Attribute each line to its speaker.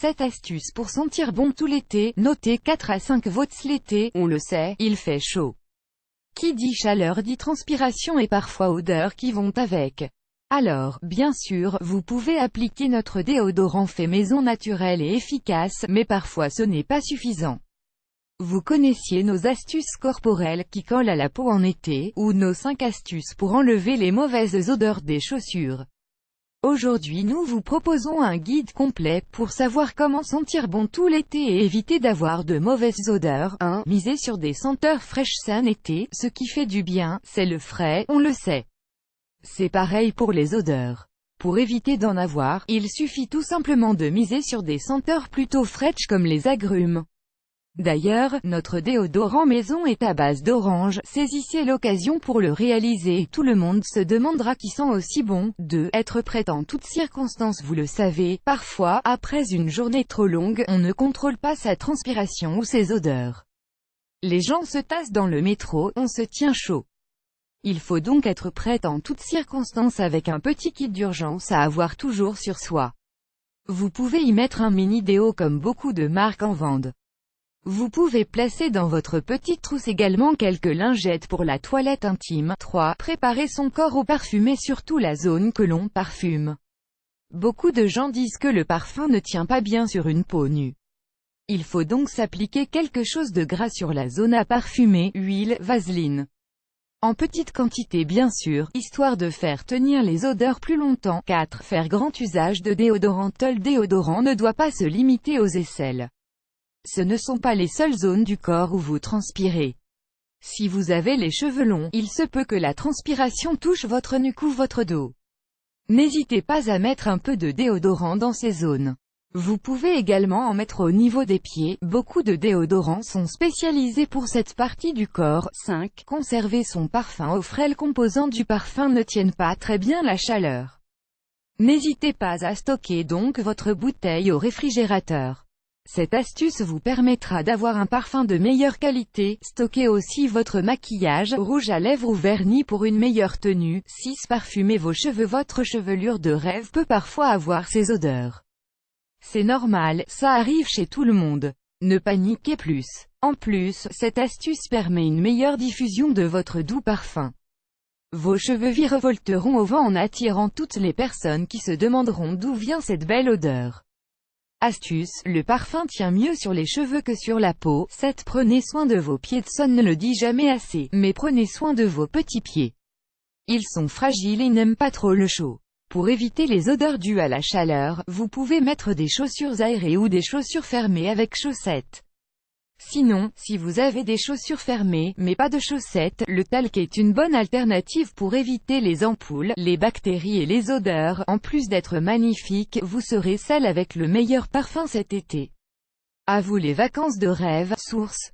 Speaker 1: 7 astuces pour sentir bon tout l'été, notez 4 à 5 votes l'été, on le sait, il fait chaud. Qui dit chaleur dit transpiration et parfois odeur qui vont avec. Alors, bien sûr, vous pouvez appliquer notre déodorant fait maison naturel et efficace, mais parfois ce n'est pas suffisant. Vous connaissiez nos astuces corporelles qui collent à la peau en été, ou nos 5 astuces pour enlever les mauvaises odeurs des chaussures. Aujourd'hui nous vous proposons un guide complet pour savoir comment sentir bon tout l'été et éviter d'avoir de mauvaises odeurs. 1. Misez sur des senteurs fraîches saines été, ce qui fait du bien, c'est le frais, on le sait. C'est pareil pour les odeurs. Pour éviter d'en avoir, il suffit tout simplement de miser sur des senteurs plutôt fraîches comme les agrumes. D'ailleurs, notre déodorant maison est à base d'orange, saisissez l'occasion pour le réaliser, tout le monde se demandera qui sent aussi bon. 2. Être prêt en toutes circonstances. Vous le savez, parfois, après une journée trop longue, on ne contrôle pas sa transpiration ou ses odeurs. Les gens se tassent dans le métro, on se tient chaud. Il faut donc être prêt en toutes circonstances avec un petit kit d'urgence à avoir toujours sur soi. Vous pouvez y mettre un mini déo comme beaucoup de marques en vendent. Vous pouvez placer dans votre petite trousse également quelques lingettes pour la toilette intime. 3. Préparer son corps au parfum et surtout la zone que l'on parfume. Beaucoup de gens disent que le parfum ne tient pas bien sur une peau nue. Il faut donc s'appliquer quelque chose de gras sur la zone à parfumer, huile, vaseline. En petite quantité bien sûr, histoire de faire tenir les odeurs plus longtemps. 4. Faire grand usage de déodorant. Le déodorant ne doit pas se limiter aux aisselles. Ce ne sont pas les seules zones du corps où vous transpirez. Si vous avez les cheveux longs, il se peut que la transpiration touche votre nuque ou votre dos. N'hésitez pas à mettre un peu de déodorant dans ces zones. Vous pouvez également en mettre au niveau des pieds, beaucoup de déodorants sont spécialisés pour cette partie du corps. 5. Conserver son parfum au frais. Les composants du parfum ne tiennent pas très bien la chaleur. N'hésitez pas à stocker donc votre bouteille au réfrigérateur. Cette astuce vous permettra d'avoir un parfum de meilleure qualité. Stockez aussi votre maquillage, rouge à lèvres ou vernis pour une meilleure tenue. 6. Parfumez vos cheveux. Votre chevelure de rêve peut parfois avoir ces odeurs. C'est normal, ça arrive chez tout le monde. Ne paniquez plus. En plus, cette astuce permet une meilleure diffusion de votre doux parfum. Vos cheveux virevolteront au vent en attirant toutes les personnes qui se demanderont d'où vient cette belle odeur. Astuce, le parfum tient mieux sur les cheveux que sur la peau. 7. Prenez soin de vos pieds. On ne le dit jamais assez, mais prenez soin de vos petits pieds. Ils sont fragiles et n'aiment pas trop le chaud. Pour éviter les odeurs dues à la chaleur, vous pouvez mettre des chaussures aérées ou des chaussures fermées avec chaussettes. Sinon, si vous avez des chaussures fermées, mais pas de chaussettes, le talc est une bonne alternative pour éviter les ampoules, les bactéries et les odeurs. En plus d'être magnifique, vous serez celle avec le meilleur parfum cet été. À vous les vacances de rêve. Source